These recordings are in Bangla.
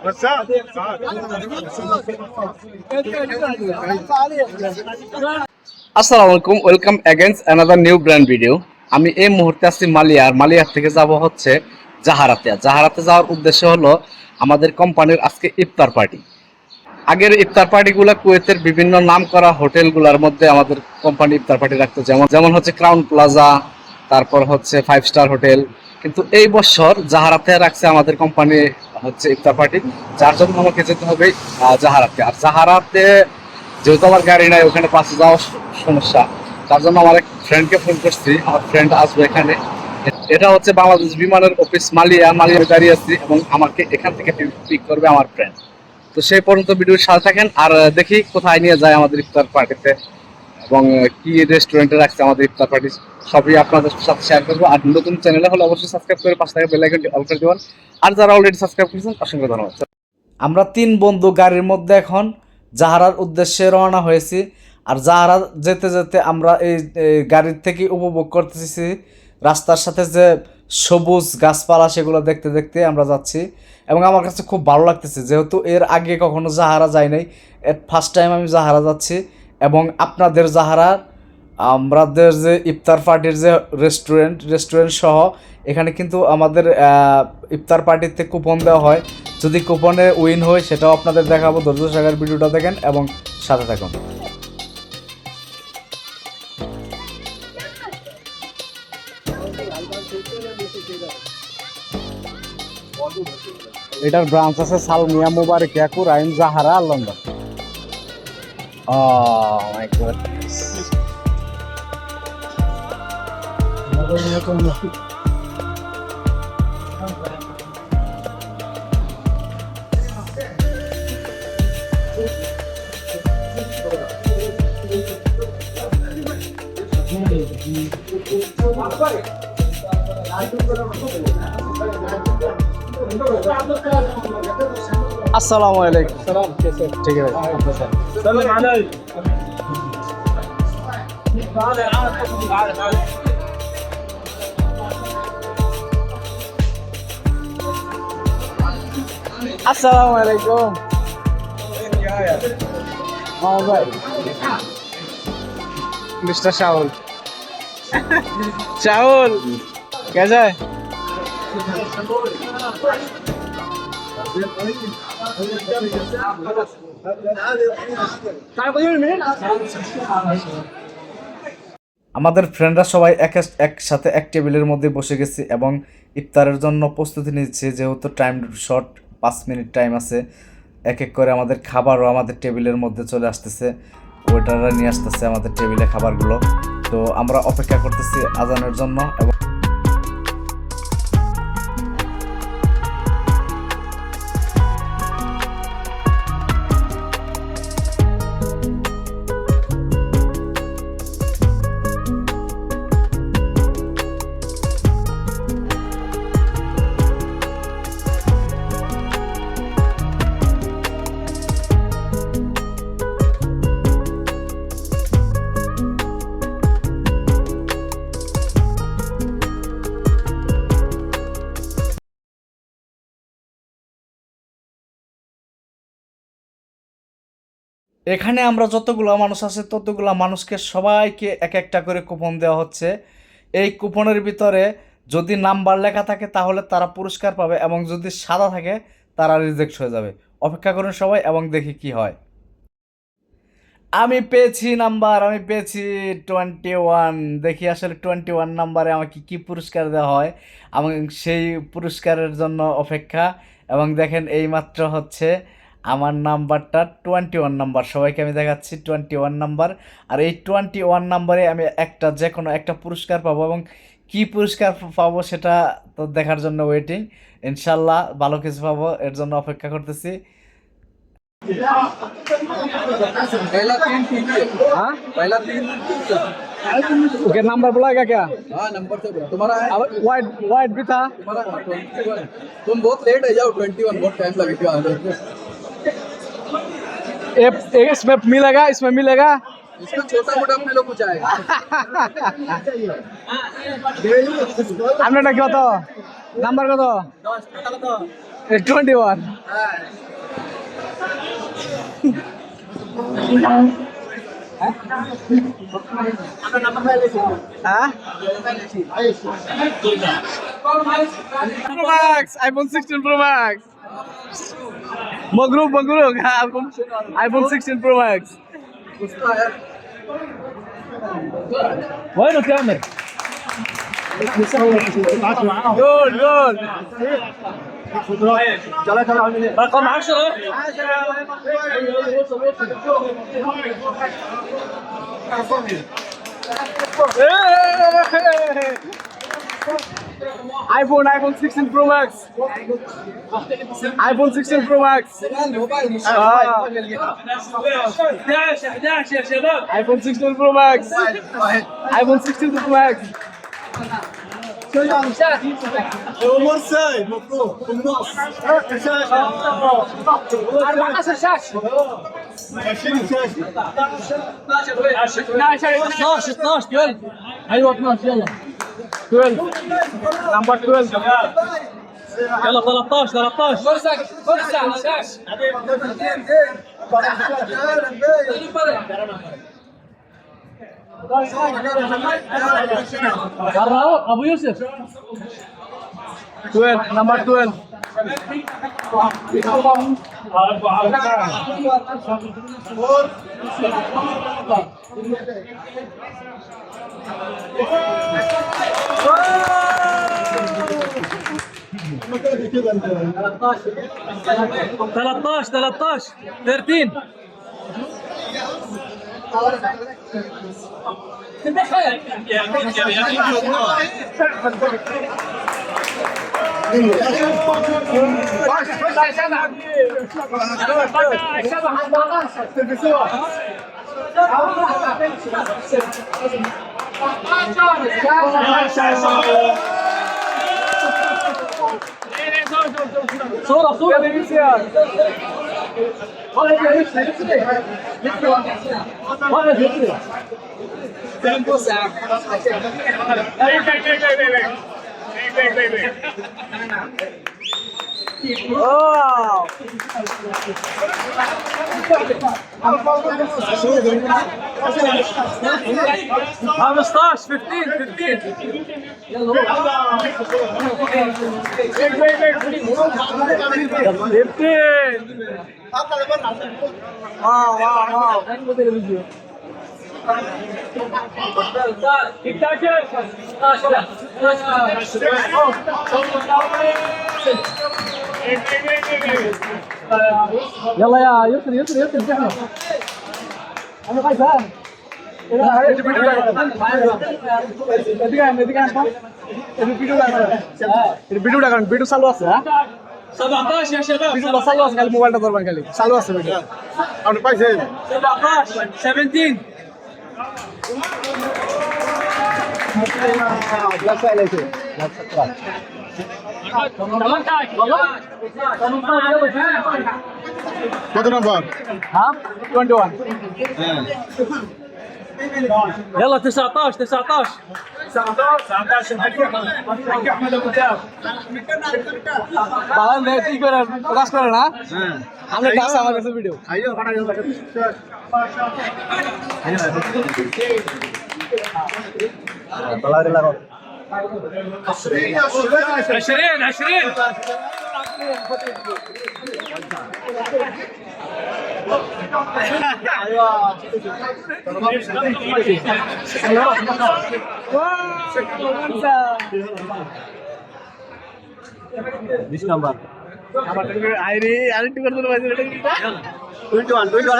আসসালামু আলাইকুম, welcome against another new brand video. আমি এই মুহূর্তে আছি মালিয়ার থেকে যাব হচ্ছে জাহারাতে যাওয়ার উদ্দেশ্য হলো আমাদের কোম্পানির আজকে ইফতার পার্টি। আগের ইফতার পার্টিগুলো কুয়েতের বিভিন্ন নাম করা হোটেলগুলোর মধ্যে আমাদের কোম্পানি ইফতার পার্টি রাখতো, যেমন হচ্ছে ক্রাউন প্লাজা, তারপর হচ্ছে 5 স্টার হোটেল। কিন্তু এই বছর জাহারাতে রাখছে আমাদের কোম্পানি হচ্ছে ইফতার পার্টি, যার জন্য আমাকে যেতে হবে জাহারাতে। আর জাহারাতে যেহেতু আমার গাড়ি নাই, ওখানে পাশে যাওয়ার সমস্যা, তার জন্য আমার এক ফ্রেন্ডকে ফোন করছি, আমার ফ্রেন্ড আসবে এখানে। এটা হচ্ছে বাংলাদেশ বিমানের অফিস মালিয়া দাঁড়িয়ে আছি এবং আমাকে এখান থেকে পিক করবে আমার ফ্রেন্ড। তো সেই পর্যন্ত ভিডিওর সাথে থাকেন আর দেখি কোথায় নিয়ে যায় আমাদের ইফতার পার্টিতে এবং কি রেস্টুরেন্টে রাখছে আমাদের ইফতার পার্টি, সবই আপনাদের সাথে শেয়ার করবো। আর নতুন চ্যানেলে হলে অবশ্যই সাবস্ক্রাইব করে পাশে থাকা বেল আইকনটি অল করে দেবেন। আর যারা অলরেডি সাবস্ক্রাইব করেছেন অসংখ্য ধন্যবাদ। আমরা 3 বন্ধু গাড়ির মধ্যে এখন জাহারার উদ্দেশ্যে রওনা হয়েছি। আর জাহারা যেতে যেতে আমরা এই গাড়ির থেকে উপভোগ করতেছি রাস্তার সাথে যে সবুজ গাছপালা, সেগুলো দেখতে দেখতে আমরা যাচ্ছি এবং আমার কাছে খুব ভালো লাগতেছে, যেহেতু এর আগে কখনো জাহারা যাই নাই, ফার্স্ট টাইম আমি জাহারা যাচ্ছি। এবং আপনাদের জাহারার আমাদের যে ইফতার পার্টির যে রেস্টুরেন্ট সহ এখানে কিন্তু আমাদের ইফতার পার্টিতে কুপন দেওয়া হয়। যদি কুপনে উইন হয় সেটাও আপনাদের দেখাবো, ধৈর্য সহকারে ভিডিওটা দেখেন এবং সাথে থাকুন। এটার ব্রাঞ্চ আছে সালমিয়া, মুবারকিয়া, কুরাইন, জাহারা আর লন্ডন। Oh my goodness. अस्सलाम वालेकुम। सलाम, कैसे? ठीक है भाई। अस्सलाम वालेकुम। क्या है? हाँ भाई, मिस्टर शाहुल। शाहुल कैसा है? আমাদের ফ্রেন্ডরা সবাই একসাথে এক টেবিলের মধ্যে বসে গেছি এবং ইফতারের জন্য প্রস্তুতি নিচ্ছি। যেহেতু টাইম শর্ট, 5 মিনিট টাইম আছে, এক এক করে আমাদের খাবারও আমাদের টেবিলের মধ্যে চলে আসতেছে। ওয়েটাররা নিয়ে আসতেছে আমাদের টেবিলে খাবারগুলো। তো আমরা অপেক্ষা করতেছি আজানের জন্য। এবং এখানে আমরা যতগুলো মানুষ আছে ততগুলো মানুষকে সবাইকে এক একটা করে কুপন দেওয়া হচ্ছে। এই কুপনের ভিতরে যদি নাম্বার লেখা থাকে তাহলে তারা পুরস্কার পাবে এবং যদি সাদা থাকে তারা রিজেক্ট হয়ে যাবে। অপেক্ষা করুন সবাই এবং দেখি কি হয়। আমি পেয়েছি 21। দেখি আসলে 21 নাম্বারে আমাকে কি পুরস্কার দেওয়া হয় এবং সেই পুরস্কারের জন্য অপেক্ষা। এবং দেখেন এইমাত্র হচ্ছে আমার নাম্বারটা 21 নাম্বার, সবাইকে আমি দেখাচ্ছি 21 নাম্বার। আর এই 21 নাম্বারে আমি যে কোনো একটা পুরস্কার পাবো এবং কি পুরস্কার পাবো সেটা তো দেখার জন্য ওয়েটিং। ইনশাল্লাহ ভালো কিছু পাবো, এর জন্য অপেক্ষা করতেছি। पहला 3 ठीक है। हाँ पहला 3 ओके, नंबर बुलाएगा क्या? हाँ नंबर से बोला तुम्हारा है। वाइट भी था तुम्हारा 21। तुम बहुत लेट है जाओ, 21 बहुत टाइम लगेगा आने में। इसमें मिलेगा इसमें छोटा मोटा अपने लोग कुछ आएगा। আপনারটা কত নাম্বার? কত? 21. Huh? Pro Max, iPhone 16 Pro Max. Magruk, iPhone 16 Pro Max. وينه كامل؟ Good. رقم 10 iPhone 16 Pro Max. iPhone 16 Pro Max. 11 يا شباب. iPhone 16 Pro Max. iPhone 16 Pro Max. ايوه 12 يلا 12. Number 12. يلا 13 ابو يوسف 12. Number 12. ثلاثة 13 صورة Oh. 15. Wow. يلا يا يسر احنا انا خايفان video চালু আছে 17 يا شباب ভিডিও চালু আছে খালি মোবাইলটা ধরবেন খালি চালু আছে ভিডিও আপনি পাইছেন 17 কত নাম্বার হ্যাঁ 21 يلا 19 বালান রে কি করে প্রকাশ করে না আমরা কাজ আমার কাছে ভিডিও عشرين নাম্বার আইরে আরেকটু করে দিলে ভাই এটা 21 21 يلا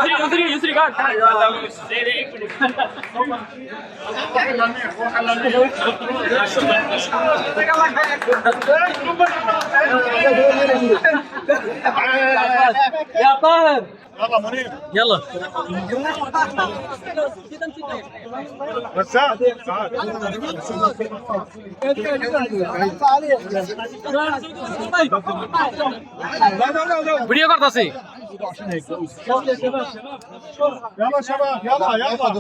ارجع يسري قاعد يا طاهر يلا ভিডিও করতেছি يلا شباب يلا يلا